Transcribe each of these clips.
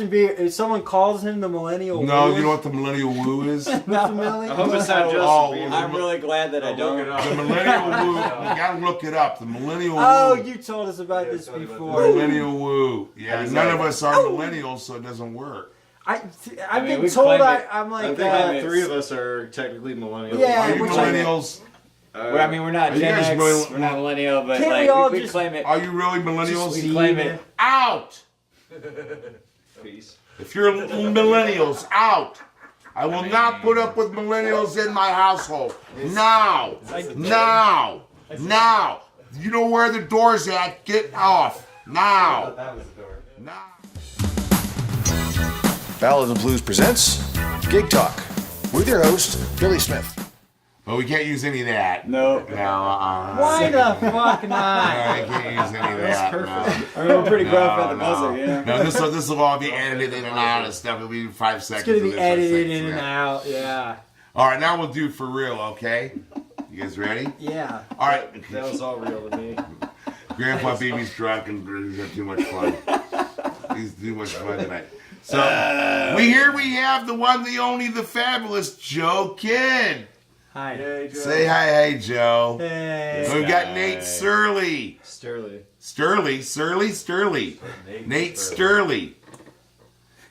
If someone calls him the Millennial Whoop. No, you know what the Millennial Woo is? I hope it's not Justin Bieber. I'm really glad that I don't. The Millennial Woo. You gotta look it up. The Millennial Woo. Oh, you told us about this before. Millennial Woo. Yeah, none of us are millennials, so it doesn't work. I've been told I'm like. I think 3 of us are technically millennials. Yeah, are you millennials? Well, I mean, we're not Gen X, we're not millennial, but we claim it. Are you really millennials? We claim it. Out! Peace. If you're millennials, out! I will not put up with millennials in my household. Now! Now! Now! You know where the door's at? Get off! Now! That was the door. Now! Ballads and Blues presents Gig Talk with your host, Billy Smith. Well, we can't use any of that. No. Why the fuck not? I can't use any of that. Perfect. I mean, we're pretty gruff at the buzzer, you know? No, this will all be edited in and out and stuff. It'll be 5 seconds. It's gonna be edited in and out, yeah. All right, now we'll do for real, okay? You guys ready? Yeah. All right. That was all real to me. Grandpa BB's drunk and he's had too much fun. He's too much fun tonight. So, here we have the one, the only, the fabulous Joe Kidd. Hi. Hey, Joe. Say hi, hey, Joe. Hey. We've got Nate Surly. Sturley. Nate Sturley.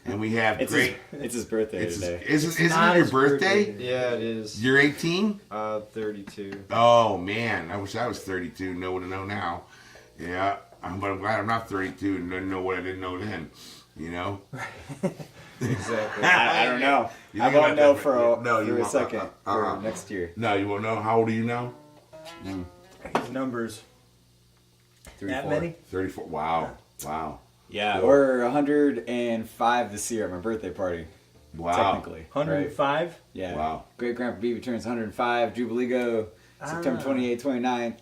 And we have It's his birthday today. Isn't it your birthday? Yeah, it is. You're 18? 32. Oh, man. I wish I was 32. Know what I know now. Yeah. But I'm glad I'm not 32 and didn't know what I didn't know then. You know? Exactly. I don't know. I won't know for a second. For next year. No, you won't know. How old are you now? His numbers. 34. That many? 34. Wow. Yeah, we're 105 this year at my birthday party. Wow. Technically. 105? Right? Yeah. Wow. Great Grandpa B turns 105. Jubilee go September 28th, 29th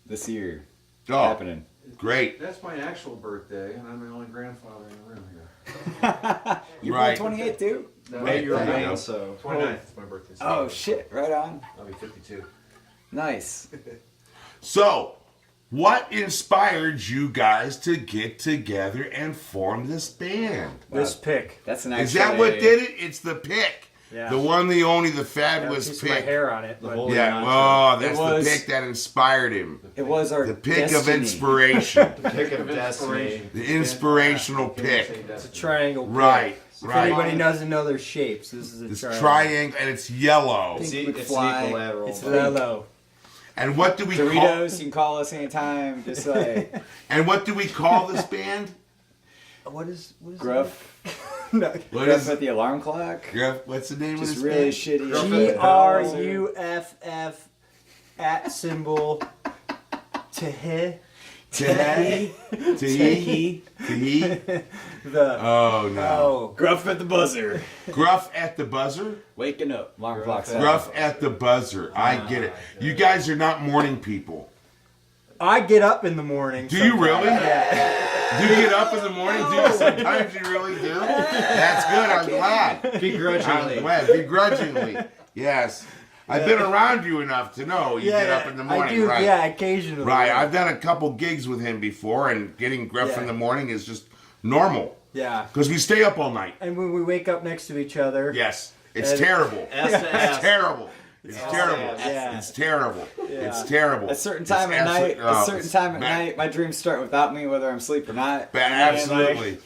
this year. Oh, happening. Great. That's my actual birthday, and I'm the only grandfather in the room here. You're Right. 28 too? No, Right, you're there you right, go. so 29th is my birthday. So Oh shit, right on. I'll be 52. Nice. So, what inspired you guys to get together and form this band? This pick. That's an Is that what did it? It's the pick. Yeah. The one, the only, the Got a fabulous piece of my pick. hair on it. But whole- Yeah, Holy that's It was- the pick that inspired him. It was our The pick of destiny. inspiration. Pick of destiny. The inspirational pick. it's a triangle pick. Right, If anybody right. doesn't know their shapes, this is a It's triangle. triangle, and it's yellow. It's, Pink would it's fly. an equilateral. It's yellow. And what do we call? Doritos, you can call us anytime. Just like And what do we call this band? What is Gruff. No. What Gruff is? at the alarm clock. What's the name of Just this really band? shitty. GRUFF @ symbol Tehe. Tehe. Tehe. The Oh no. Gruff at the buzzer. Gruff at the buzzer. Waking up. Alarm clock. Gruff at the buzzer. I get it. You guys are not morning people. I get up in the morning. Do you really? Yeah. Do you get up in the morning? Do you sometimes you really do? That's good. I'm glad. Begrudgingly. I'm glad. Begrudgingly. Yes. I've been around you enough to know you get up in the morning, I do, right? yeah, occasionally. Right. I've done a couple gigs with him before, and getting Gruff in the morning is just normal. Yeah. Because we stay up all night. And when we wake up next to each other. Yes. It's And- terrible. Ass to It's ass. terrible. It's terrible. Yeah. It's terrible. Yeah. It's terrible. A certain time at night. oh, A certain time at night. My dreams start without me, whether I'm asleep or not. Absolutely.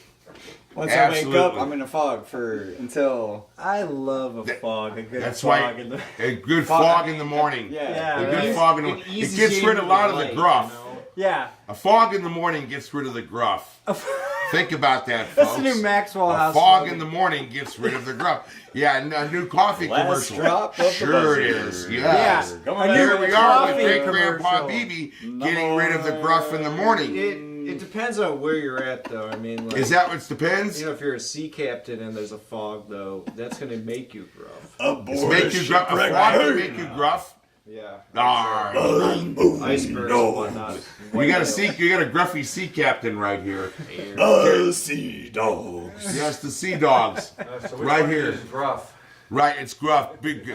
Once I wake up, Absolutely. I'm in a fog until. I love a fog. A good That's fog. why In the, a good fog in the morning. yeah. A right? good fog in the morning. It gets rid of a lot of the gruff. Yeah. A fog in the morning gets rid of the gruff. Think about that, folks. That's the new Maxwell A House. fog slogan. in the morning gets rid of the gruff. Yeah, a new coffee Last commercial. drop of the Sure it buzzer. is. Yeah. Yes. Come A on, new Here we are with coffee Great Grandpa commercial. BB getting rid of the gruff in the morning. It depends on where you're at, though. I mean, like, Is that what it depends? you know, if you're a sea captain and there's a fog, though, that's going to make you gruff. It's make you gruff. A fog can make you gruff. Yeah. Arr. Icebergs and whatnot. We got a gruffy sea captain right here. Sea dogs. Yes, the sea dogs. So Right here. Gruff. Right, it's Gruff. Big, 3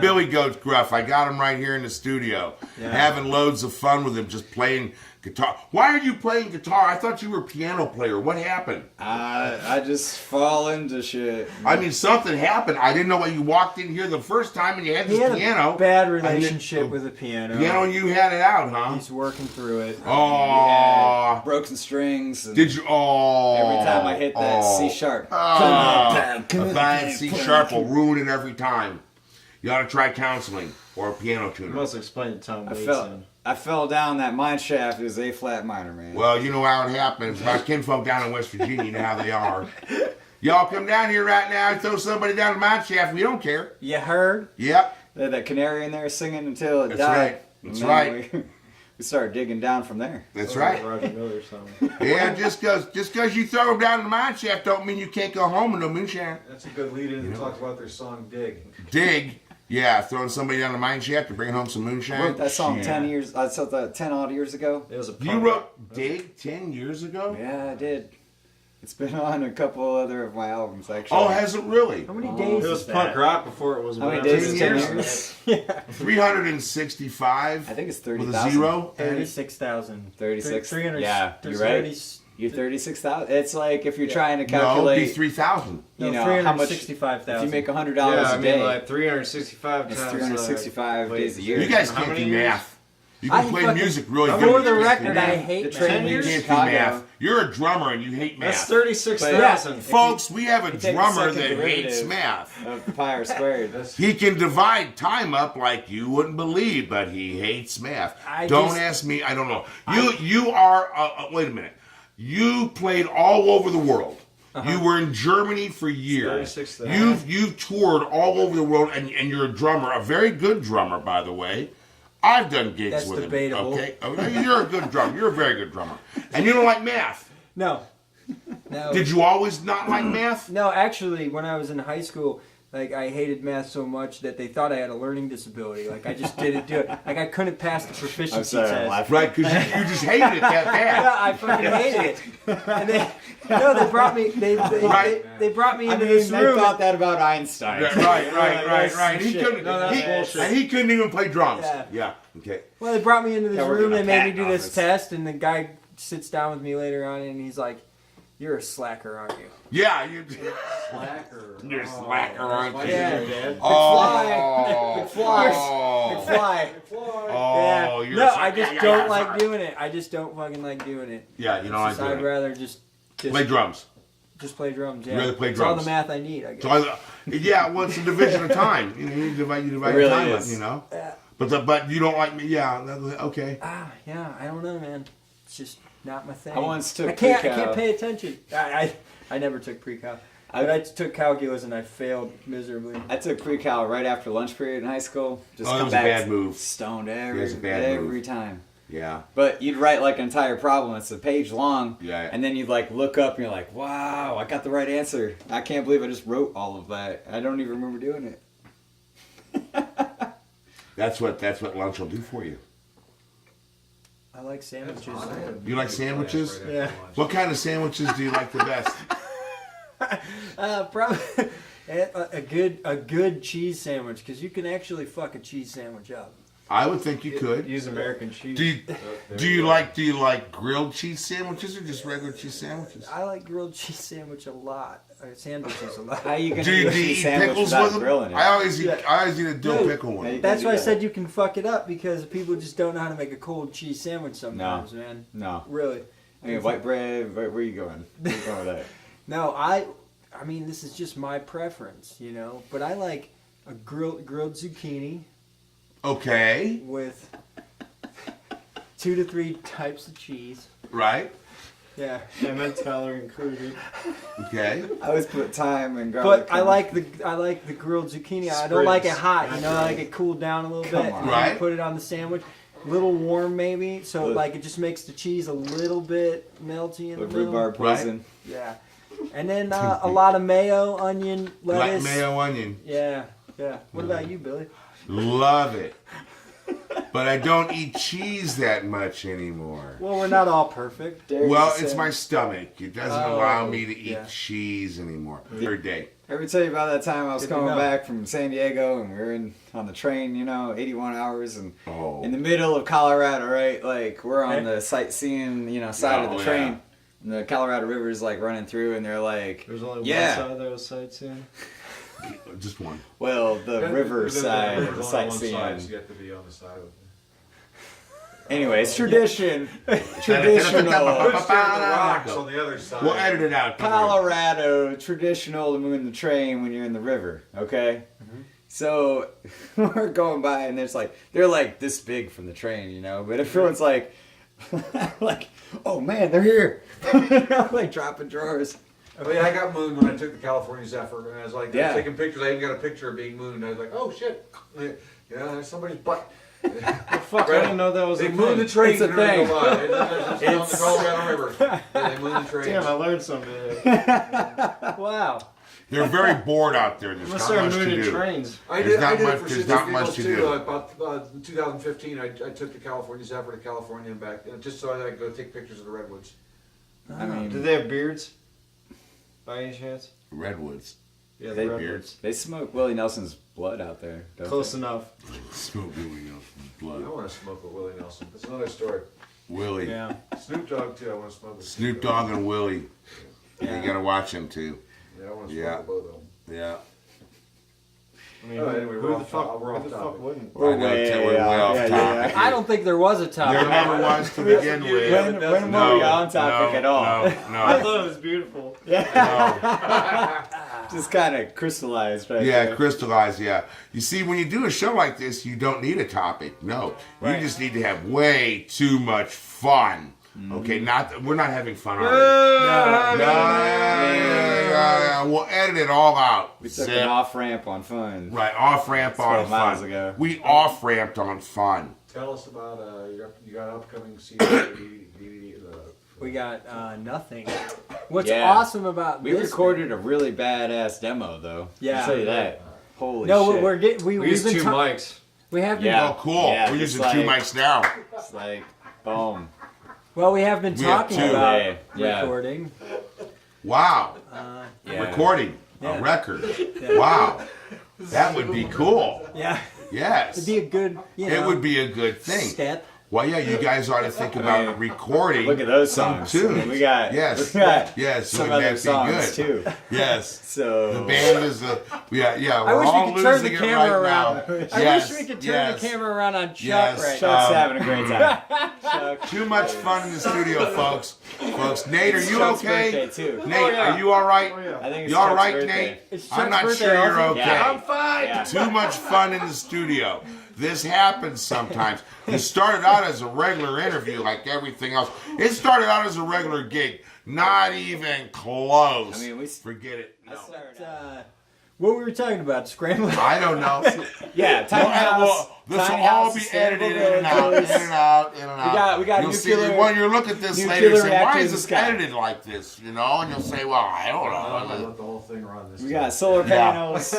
Billy Goats Gruff. I got him right here in the studio. Yeah. Having loads of fun with him, just playing Guitar. Why are you playing guitar? I thought you were a piano player. What happened? I just fall into shit. I mean, something happened. I didn't know why you walked in here the first time and you had this He had piano. a bad relationship with the piano. Piano, you had it out, huh? He's working through it. Oh. Broken strings. And Did you? Oh. every time I hit that C sharp. A bad C sharp will ruin it every time. You ought to try counseling or a piano You tuner. must explain to Tom I Waits. fell down that mine shaft. It was A flat minor, man. Well, you know how it happens. My kinfolk down in West Virginia, you know how they are. Y'all come down here right now and throw somebody down the mine shaft. We don't care. You heard? Yep. They had that canary in there singing until it That's died. right. That's And then right. We started digging down from there. That's right. Roger Miller song. Yeah, just cause you throw them down in the mine shaft don't mean you can't go home with no moonshine. That's a good lead-in to talk about their song "Dig." Dig. Yeah, throwing somebody down the mine shaft and bringing home some I moonshine. wrote that song Yeah. 10 years. I wrote that 10 odd years ago. It was a You punk wrote Dig 10 years ago? Yeah, I did. It's been on a couple other of my albums, actually. Oh, has it really? How many days It was is punk that? rock before it was. How many whatever. days is 10 10 years? years? 365 I think it's with a 30,000. zero. 36,000. 36. 300. Yeah, you're right. You're 36,000. It's like if you're trying to No, it'd calculate, be 3,000. you No, know, how much. If 365,000. you make $100 Yeah, I a mean day, like 365 it's times. 365 wait, days a year. You guys How can't many do years? math. You can play music really good. For but the you can't do record, I math. hate The math. train Ten You years? can't do Chicago. math. You're a drummer and you hate That's math. 36,000. Folks, we have a You take the drummer second that hates derivative. math. Of pi r squared. He can divide time up like you wouldn't believe, but he hates math. Don't ask me. I don't know. You are. Wait a minute. You played all over the world. You were in Germany for years. 36,000. You've toured all over the world, and you're a drummer, a very good drummer, by the way. I've done gigs That's with debatable. him. Okay, you're a good drummer. You're a very good drummer, and you don't like math. No. No. Did you always not like math? No, actually, when I was in high school, like I hated math so much that they thought I had a learning disability. Like I just didn't do it. Like I couldn't pass the proficiency I'm sorry, I'm test. laughing. Right, because you just hated it that bad. Yeah, I fucking hated it. And they brought me. They brought me I into mean, this I room. thought that about Einstein. Right. He shit. couldn't. No, that's he, bullshit. and he couldn't even play drums. Yeah. Okay. Well, they brought me into this Yeah, we're room. in a They made me patent do this office. test, and the guy sits down with me later on, and he's like, "You're a slacker, aren't you?" Yeah. You, Slacker. you're a slacker, aren't you? Yeah. Oh. Fly. Oh. Fly. Oh. Yeah. You're No, a I slacker. just Yeah, don't yeah, like sorry. doing it. I just don't fucking like doing it. Yeah, you know I Just, do. I'd rather just Play drums. just play drums. Yeah. You'd rather play It's all drums. the math I need, I guess. So yeah, well, it's a division of time. You divide It really time up, is. you know. Yeah. But you don't like me. Yeah. Okay. Yeah, I don't know, man. It's just not my thing. I once took I can't pre-cal. pay attention. I never took pre-cal. But I took calculus and I failed miserably. I took pre-cal right after lunch period in high school. Just Oh, that come was a back bad move. stoned It was a every bad move. time. Yeah. But you'd write like an entire problem. It's a page long. Yeah. And then you'd like look up and you're like, wow, I got the right answer. I can't believe I just wrote all of that. I don't even remember doing it. That's what lunch will do for you. I like sandwiches. You like sandwiches? Yeah. What kind of sandwiches do you like the best? Probably a good cheese sandwich, because you can actually fuck a cheese sandwich up. I would think you could. Use American cheese. Do you like grilled cheese sandwiches or just regular cheese sandwiches? I like grilled cheese sandwich a lot. Sandwiches a lot. How you gonna Do you eat a cheese eat sandwich pickles without with them? grilling it? I always eat a dill Dude, pickle one. That's do why I that. said you can fuck it up, because people just don't know how to make a cold cheese sandwich sometimes, man. No. Really. I mean, white bread, where are you going? Where are you going with that? No, I mean, this is just my preference, you know. But I like a grilled zucchini Okay, with 2 to 3 types of cheese. right? Yeah. Emmentaler included. Okay. I always put thyme and garlic. But I like the grilled zucchini. I don't like it hot. You know, I like it cooled down a little Come bit. on. And then Right. you put it on the sandwich. A little warm maybe, so like it just makes the cheese a little bit melty in the with middle. rhubarb poison. Yeah. And then a lot of mayo, onion, lettuce. Like mayo onion. Yeah. Yeah. What about you, Billy? Love it. but I don't eat cheese that much anymore. Well, we're not all perfect. Well, it's my stomach. It doesn't allow me to eat yeah. cheese anymore. Third day. Ever tell you about that time I was Good to coming know. back from San Diego and we were on the train, 81 hours and Oh. in the middle of Colorado, right? Like we're on the sightseeing, side of the train. Yeah. And the Colorado River is like running through and they're like, There's only yeah. one side that was sightseeing. Just one. Well, the river side of the There's only one sightseeing. side, so you have to be on the side of it. Anyways, traditional Put the rocks on the other side. We'll edit it out. don't worry. Colorado traditional to move in the train when you're in the river, okay? So we're going by and they're like this big from the train, but everyone's like, oh man, they're here. Like dropping drawers. I mean, I got mooned when I took the California Zephyr, and I was like, Yeah. taking pictures. I even got a picture of being mooned. I was like, oh shit, there's somebody's butt. Fuck, I didn't know that was They a mooned the thing. train. It's a thing. It's on the Colorado River. They mooned the train. Damn, I learned something today. Wow. They're very bored out there. There's I'm gonna not start much to mooning do. trains. I There's did, not I did much- it for there's shits not and much giggles to too. do. About 2015, I took the California Zephyr to California and back, just so I could go take pictures of the redwoods. I mean, Did they have beards? By any chance? Redwoods. Yeah, They- the redwoods. they smoke Willie Nelson's blood out there. Don't Close they? enough. Smoke Willie Nelson's I blood. want to smoke with Willie Nelson. That's another story. Willie. Yeah. Snoop Dogg too. I want to smoke with Snoop Dogg and Willie. Yeah. You gotta watch him too. Yeah, I want to smoke Yeah. with both of them. Yeah. I mean, Oh, anyway, we're who off the fuck? top- we're Who off the fuck topic. wouldn't? We're I know, way we're way off yeah, topic. I don't think there was a topic. There never was to begin with. When were we on topic at all? I No, thought it was beautiful. no. Just kind of crystallized right Yeah, there. crystallized, yeah. You see, when you do a show like this, you don't need a topic. No. Right. You just need to have way too much fun. Okay, we're not having fun, are we? No, we'll edit it all out. We took Zip. an off ramp on fun. Right, off ramp on 12 miles fun. ago. We off ramped on fun. Tell us about you got upcoming DVD. We got nothing. What's Yeah. awesome about We this? recorded a really badass demo, though. Yeah. I'll tell you that. Holy No, shit. we're getting We we've used been two mics. we have been Yeah. Oh, cool. Yeah, We're it's using like- 2 mics now. It's like, boom. well we have been We have talking two. about Yeah. recording. Wow. Yeah. Recording. Yeah. A record. Wow. That would be cool. Yeah, Yes. it'd be a good It would be a good thing. step. Well, yeah, you guys ought to think about recording. Look at those some songs. tunes. We got, Yes. we got Yes, some wouldn't other that be songs, good? too. Yes. So, The band is yeah. I We're wish all we could turn the losing it camera right around. now. I Yes, wish we could turn yes. the camera around on Chuck Yes. right Chuck's now. having a great time. Chuck. Too much fun in the studio, folks. Nate, are you Chuck's okay? birthday, too. Nate, are you all right? I think it's You all Chuck's right, birthday. Nate? It's I'm Chuck's not birthday sure you're also. okay. Yeah. I'm fine. Yeah. Too much fun in the studio. This happens sometimes. It started out as a regular interview like everything else. It started out as a regular gig. Not even close. I mean, Forget it. No. What we were talking about, scrambling. I don't know. Yeah, tiny house. This will tiny all house, be sustainable edited in and out, in villages. and out, in and out. we got You'll see nuclear- when you look at this nuclear later, you say, why reactors is this in the sky." edited like this? You know, and you'll say, well, I don't know. Let the whole thing run this We time. got solar Yeah. panels.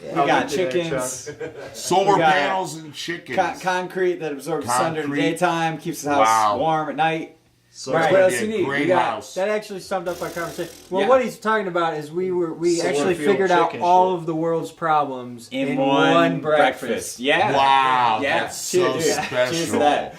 We got chickens. Solar We got panels and chickens. Concrete that absorbs the sun during the Concrete. daytime, keeps the house Wow. warm at night. So Right. What It'd else be you a need? great We got- house. That actually summed up our conversation. Well, Yeah. what he's talking about is we Solar actually field figured out chicken all shit. of the world's problems In one breakfast. Yeah. Wow, Yeah. that's so Cheers, dude. special. Cheers to that.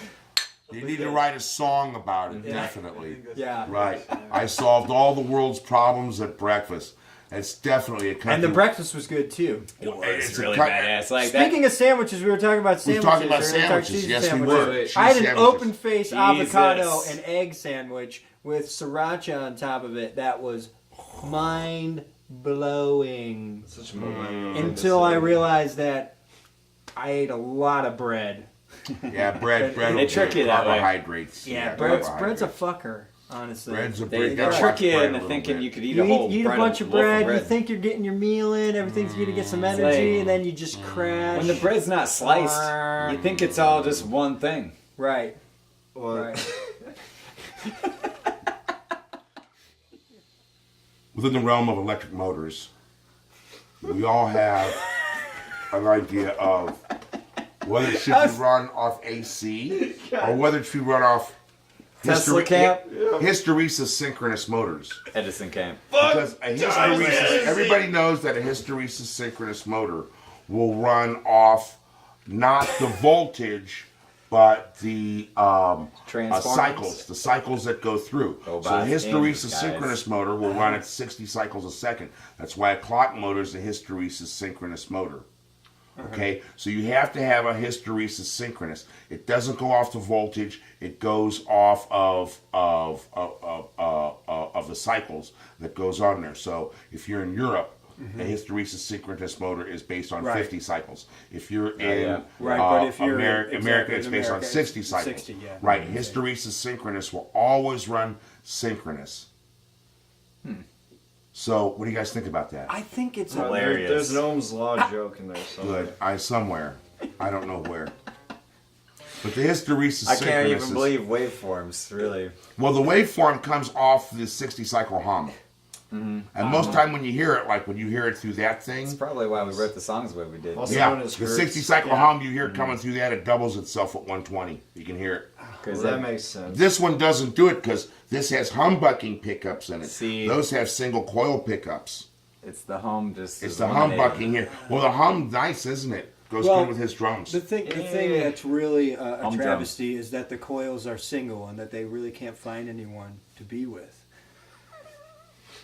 You need to write a song about it, definitely. Yeah. Right. I solved all the world's problems at breakfast. It's definitely a country. And the breakfast was good too. It's a really cut- badass. Like that. Speaking of sandwiches, we were talking about We were sandwiches. talking about We're gonna talk sandwiches. cheese Yes, we sandwiches. were. I had Cheese an sandwiches. open face Jesus. avocado and egg sandwich with sriracha on top of it. That was mind blowing. Such a millennial thing to Until I say. realized that I ate a lot of bread. Yeah, bread. They will trick be you that way. carbohydrates. Yeah, bread's a carbohydrates. fucker. Honestly, Bread's a They, bread. they Gotta trick watch you bread a into little thinking bit. you could eat you a whole eat a bread, bunch of loaf bread, you think you're getting your meal in, everything's gonna get some energy, like- and then you just crash. When the bread's not sliced, you think it's all just one thing. Right, What? right. Within the realm of electric motors, we all have an idea of whether it should be run off AC or whether it should be run off Tesla camp? hysteresis synchronous motors. Edison camp. Because a hysteresis, everybody knows that a hysteresis synchronous motor will run off not the voltage, but the cycles, the cycles that go through. So a hysteresis synchronous motor will run at 60 cycles a second. That's why a clock motor is a hysteresis synchronous motor. Okay, so you have to have a hysteresis synchronous. It doesn't go off the voltage; it goes off of the cycles that goes on there. So if you're in Europe, a hysteresis synchronous motor is based on 50 cycles. If you're in but if you're America, it's based on 60 cycles. 60, yeah. Right, hysteresis synchronous will always run synchronous. So, what do you guys think about that? I think it's Hilarious. There's an Ohm's Law joke in there somewhere. Good. Somewhere. I don't know where. But the hysteresis I synchronous can't even is- believe waveforms, really. Well, the waveform comes off the 60 cycle hum. And most time when you hear it, like when you hear it through that thing, That's probably why we wrote the songs the way we did. Also yeah, known as the hertz. 60 cycle hum, you hear it coming through that, it doubles itself at 120. You can hear it. Well, that makes sense. This one doesn't do it because this has humbucking pickups in it. See. Those have single coil pickups. It's the hum just. It's is the eliminated. humbucking here. Well, the hum, nice, isn't it? Goes Well, good with his drums. the thing that's really a Hum travesty is that the coils are single and that they really can't find anyone to be with.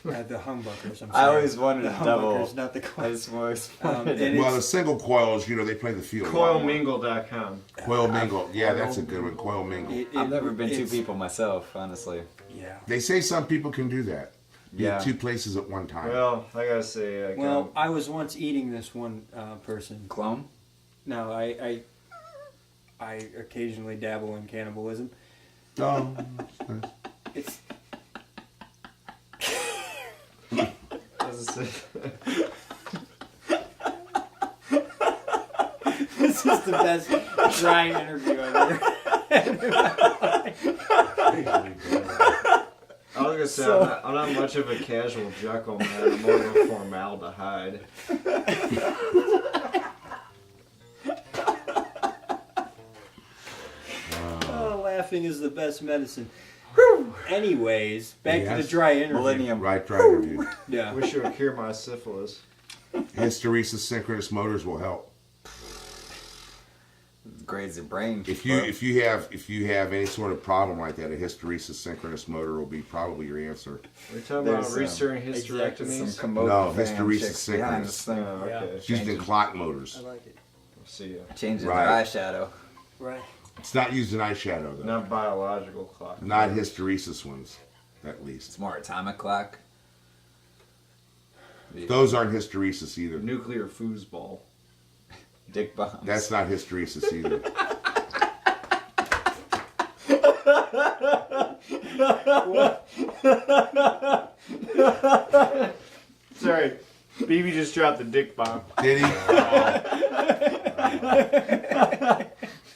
The humbuckers. I'm sorry. I always wanted the to double. humbuckers, not the I coils. just always And wanted it's- Well, the single coils, they play the field. a lot more. Coilmingle.com. Coil mingle. Yeah, that's a good one. Coil mingle. I've never been two it's- people myself, honestly. Yeah. They say some people can do that. Be Yeah. at two places at one time. Well, I gotta say, Well, I was once eating this one person. Clone? No, I occasionally dabble in cannibalism. Oh, It's this is the best drying interview I've ever. I was gonna say, I'm not much of a casual Jekyll, man. I'm more of a formaldehyde. Oh, laughing is the best medicine. Anyways, back to Yes. the dry interview. Millennium. right, dry interview. Yeah. Wish it would cure my syphilis. Hysteresis synchronous motors will help. Grades your brain. If you have any sort of problem like that, a hysteresis synchronous motor will be probably your answer. We're talking There's, about restoring some hysterectomies. Komodo No, fan hysteresis chicks behind synchronous. this thing. Oh, okay. It's used in clock motors. I like it. See ya. Changing Right. their eyeshadow. Right. It's not used in eyeshadow though. Not biological clock. Not hysteresis ones, at least. It's more atomic clock. Those aren't hysteresis either. Nuclear foosball. Dick bombs. That's not hysteresis either. Sorry, BB just dropped the dick bomb. Did he?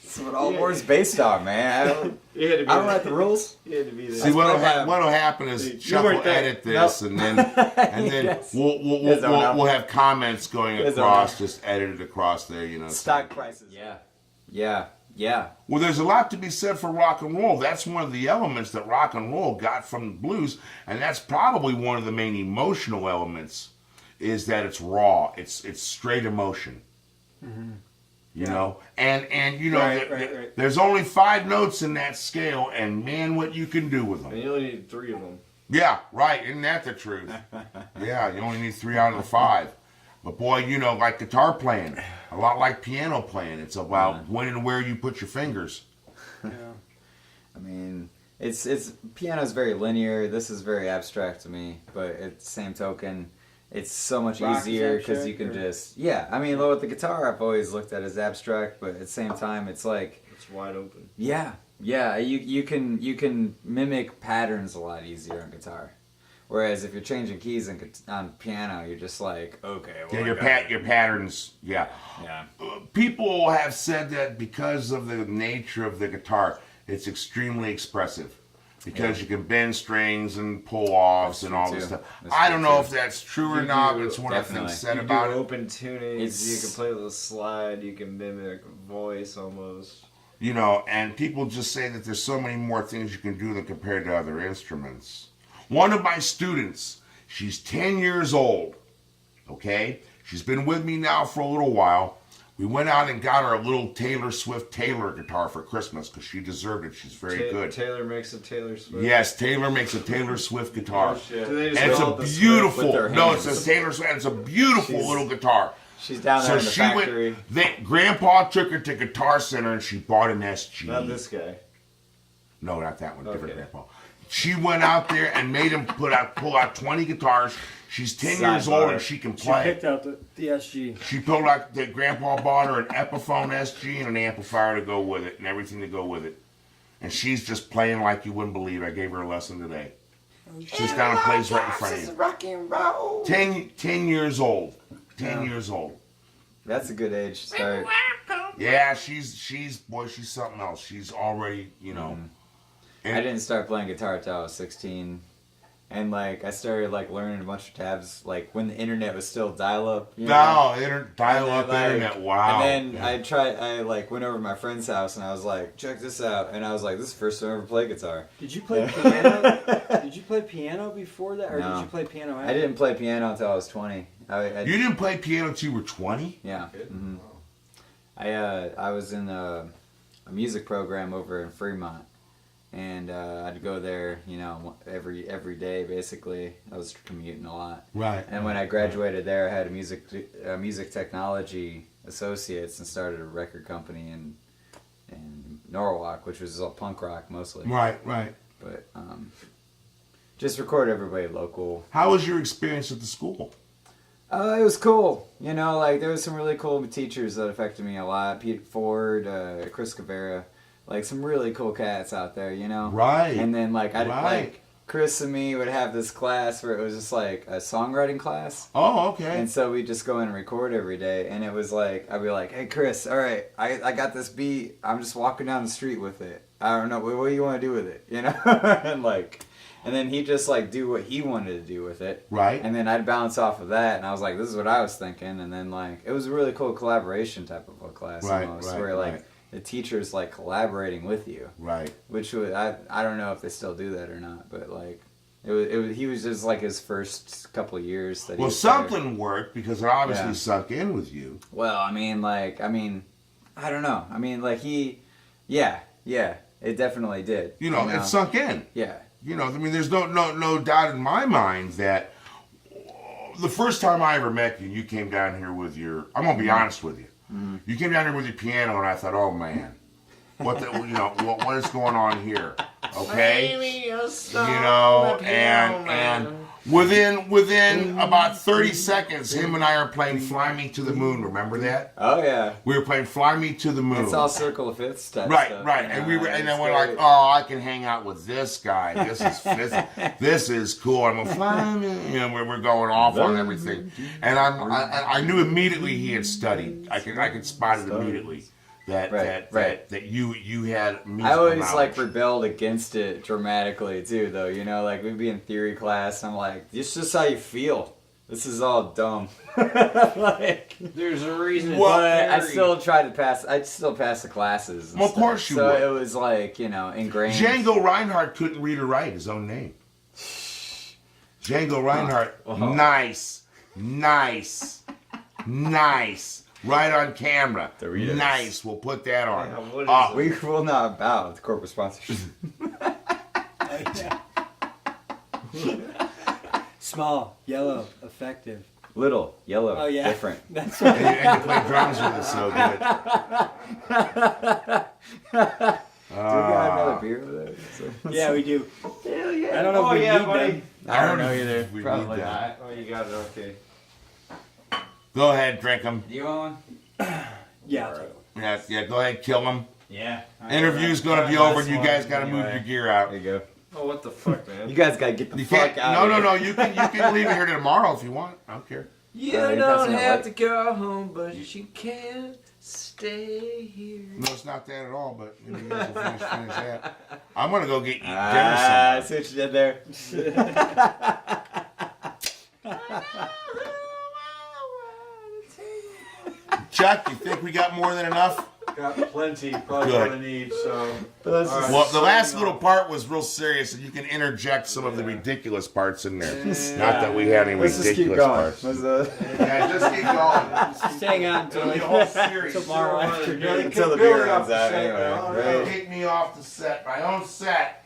That's what all war's based on, man. I don't write the rules. You had to be there. See, what'll happen is You Chuck will weren't there. edit this, and then Yes. we'll have comments going Yes, across, just edited across there, Stock prices. Yeah. Yeah. Yeah. Well, there's a lot to be said for rock and roll. That's one of the elements that rock and roll got from the blues, and that's probably one of the main emotional elements. Is that it's raw? It's straight emotion. Mm-hmm. You know, and Right. there's only 5 notes in that scale, and man, what you can do with them. And you only need 3 of them. Yeah, right. Isn't that the truth? Yeah, you only need 3 out of the 5. But boy, like guitar playing, a lot like piano playing. It's about when and where you put your fingers. Yeah. I mean, it's piano's very linear. This is very abstract to me, but at the same token, it's so much Rock is easier because you abstract, can or- just I mean, with the guitar, I've always looked at as abstract, but at the same time, it's like It's wide open. yeah, you can mimic patterns a lot easier on guitar. Whereas if you're changing keys on piano, you're just like, okay, well, Yeah, your patterns. Yeah. yeah. People have said that because of the nature of the guitar, it's extremely expressive. because you can bend strings and pull offs and all this stuff. That's I true, don't know too. if that's true or not, but it's one of the things said You about do it. open tunings. You It's- can play with a slide. You can mimic voice almost. You know, and people just say that there's so many more things you can do than compared to other instruments. One of my students, she's 10 years old, okay? She's been with me now for a little while. We went out and got her a little Taylor Swift Taylor guitar for Christmas because she deserved it. She's very good. Taylor makes a Taylor Swift. Yes, Taylor makes a Tailor Swift guitar. Do they just And it's call a it the Swift? beautiful, with their no, it hands. says Taylor Swift, and it's a beautiful little guitar. She's down there So in the she factory. went, Grandpa took her to Guitar Center and she bought an SG. Not this guy. No, not that one. Different Okay. grandpa. She went out there and made him pull out 20 guitars. She's 10 years old and she can She play. picked out the SG. She pulled out that grandpa bought her an Epiphone SG and an amplifier to go with it and everything to go with it. And she's just playing like you wouldn't believe. I gave her a lesson today. She's down and plays right in front of you. Rock and roll. 10 years old. 10 years old. That's a good age to start. Yeah, she's something else. She's already, you know. I didn't start playing guitar until I was 16. And like I started like learning a bunch of tabs like when the internet was still dial up. Dial-up like, internet. Wow. And then I like went over to my friend's house and I was like, check this out. And I was like, this is the first time I ever played guitar. Did you play piano? Did you play piano before that, or No. did you play piano after? I didn't play piano until I was 20. You didn't play piano until you were 20? Yeah. Mm-hmm. I was in a music program over in Fremont, and I'd go there, you know, every day basically. I was commuting a lot. Right. And when I graduated there, I had a music technology associates and started a record company in Norwalk, which was all punk rock mostly. Right. But just record everybody local. How was your experience at the school? It was cool. You know, like there was some really cool teachers that affected me a lot. Pete Ford, Chris Cavera, like some really cool cats out there. You know. Right. And then like Right. Chris and me would have this class where it was just like a songwriting class. Oh, okay. And so we'd just go in and record every day. And it was like, I'd be like, hey, Chris, all right, I got this beat. I'm just walking down the street with it. I don't know. What do you want to do with it? You know? And then he'd just like do what he wanted to do with it. Right. And then I'd bounce off of that. And I was like, this is what I was thinking. And then like, it was a really cool collaboration type of a class Right, almost. right, where like right. the teacher's like collaborating with you. Right. Which would, I don't know if they still do that or not. But like, it was he was just like his first couple of years that he Well, was there. something worked because it obviously Yeah. sunk in with you. Well, I mean, I don't know. I mean, like yeah, it definitely did. You know, it sunk in. Yeah. You know, I mean, there's no doubt in my mind that the first time I ever met you, you came down here with your. I'm gonna be honest with you. Mm-hmm. You came down here with your piano, and I thought, oh man, what what is going on here? Okay, you know, and within about 30 seconds, him and I are playing "Fly Me to the Moon." Remember that? Oh yeah. We were playing "Fly Me to the Moon." It's all circle of fifths type Right, stuff. right, you know, and then it's we're like, great. oh, I can hang out with this guy. This is cool. I'm gonna fly me. You know, we're going off on everything, and I knew immediately he had studied. I could spot it immediately that you had musical I always knowledge. like rebelled against it dramatically too, though. You know, like we'd be in theory class, and I'm like, this is just how you feel. This is all dumb. Like, There's a reason. but I still tried to pass. I'd still pass the classes. and Well, of stuff. course you so would. it was like, you know, ingrained. Django Reinhardt couldn't read or write his own name. Django Reinhardt, nice. Right on camera. Doritos. Nice. We'll put that on. Yeah, what is We will not bow with corporate sponsorship. Small, yellow, effective. Little, yellow, Oh yeah, different. That's right. And you play drums with us so good. Do we got another beer over there? Yeah, we do. Hell yeah. I don't know if we need them. I don't know either. We need Probably that. not. Oh, you got it. Okay. Go ahead, drink them. Do you want one? Yeah, I'll take it. Yeah, go ahead, kill them. Yeah. Interview's gonna be over and you guys gotta move your gear out. There you go. Oh, what the fuck, man? You guys gotta get the You fuck can't, out of no, here. you can leave it here tomorrow if you want. I don't care. You you're don't passing a have light. to go home, but you can. Stay here. No, it's not that at all, but maybe you guys will finish that. I'm going to go get dinner I somewhere. see what you did there. Chuck, you think we got more than enough? Got plenty, probably Good. more than each, so. All right. Well, the last little part was real serious, and you can interject some of the ridiculous parts in there. Not that we had any Let's just keep ridiculous going. parts. Yeah, just keep going. Just hang on until The whole series. tomorrow afternoon. Until the beer runs out anyway, right? Kick me off the set, my own set.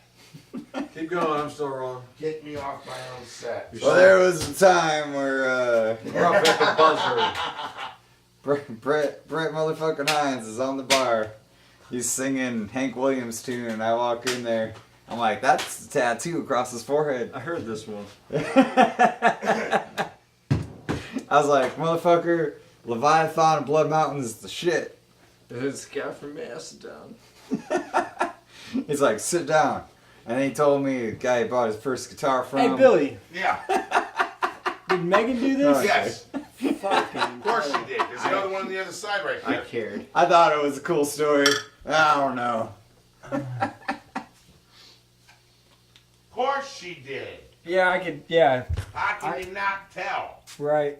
Keep going, I'm still wrong. Get me off my own set. Well, there was a time where Gruff at the buzzer. Brett motherfucking Hines is on the bar. He's singing Hank Williams tune, and I walk in there. I'm like, that's the tattoo across his forehead. I heard this one. I was like, motherfucker, Leviathan and Blood Mountain is the shit. It's the guy from Macedon. He's like, sit down. And then he told me the guy he bought his first guitar from. Hey, Billy, Yeah. did Megan do this? Yes. Fucking. Of course she did. There's another one on the other side right I there. cared. I thought it was a cool story. I don't know. Of course she did. Yeah, I could. Yeah, How can you not tell? right.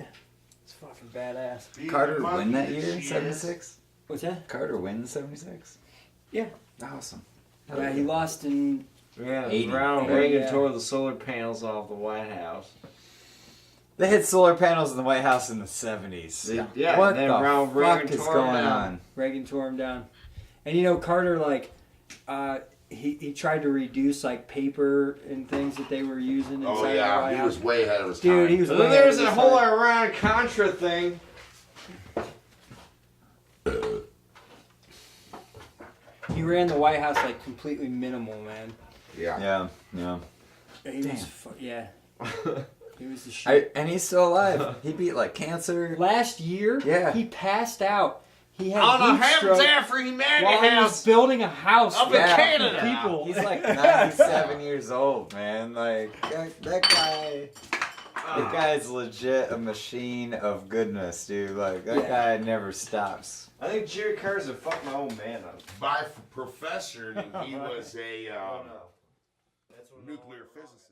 It's fucking badass. Being Carter the monkey win that that year in she is. 76? What's that? Carter win 76? Yeah. Awesome. Yeah, he lost in. Yeah, 80. Ronald Yeah. Reagan tore the solar panels off the White House. They had solar panels in the White House in the 70s. Yeah, What and then the Ronald fuck Reagan is tore going it down. on? Reagan tore him down, and you know Carter like, he tried to reduce like paper and things that they were using inside Oh the yeah, White he House. was way ahead of his Dude, time. he was. And way then there's ahead that of whole his time. Iran-Contra thing. He ran the White House like completely minimal, man. Yeah. Yeah. He Damn. was. Yeah. He was the shit. And he's still alive. He beat like cancer. Last year, Yeah. he passed out. He had On a heat Heavens stroke After Humanity while he was house. building a house Up for in Yeah. Canada. people. He's like 97 years old, man. Like, that guy... That guy's legit a machine of goodness, dude. Like, that guy never stops. I think Jerry Carter's a fuck my old man up. By profession, he was a Oh, no. nuclear physicist.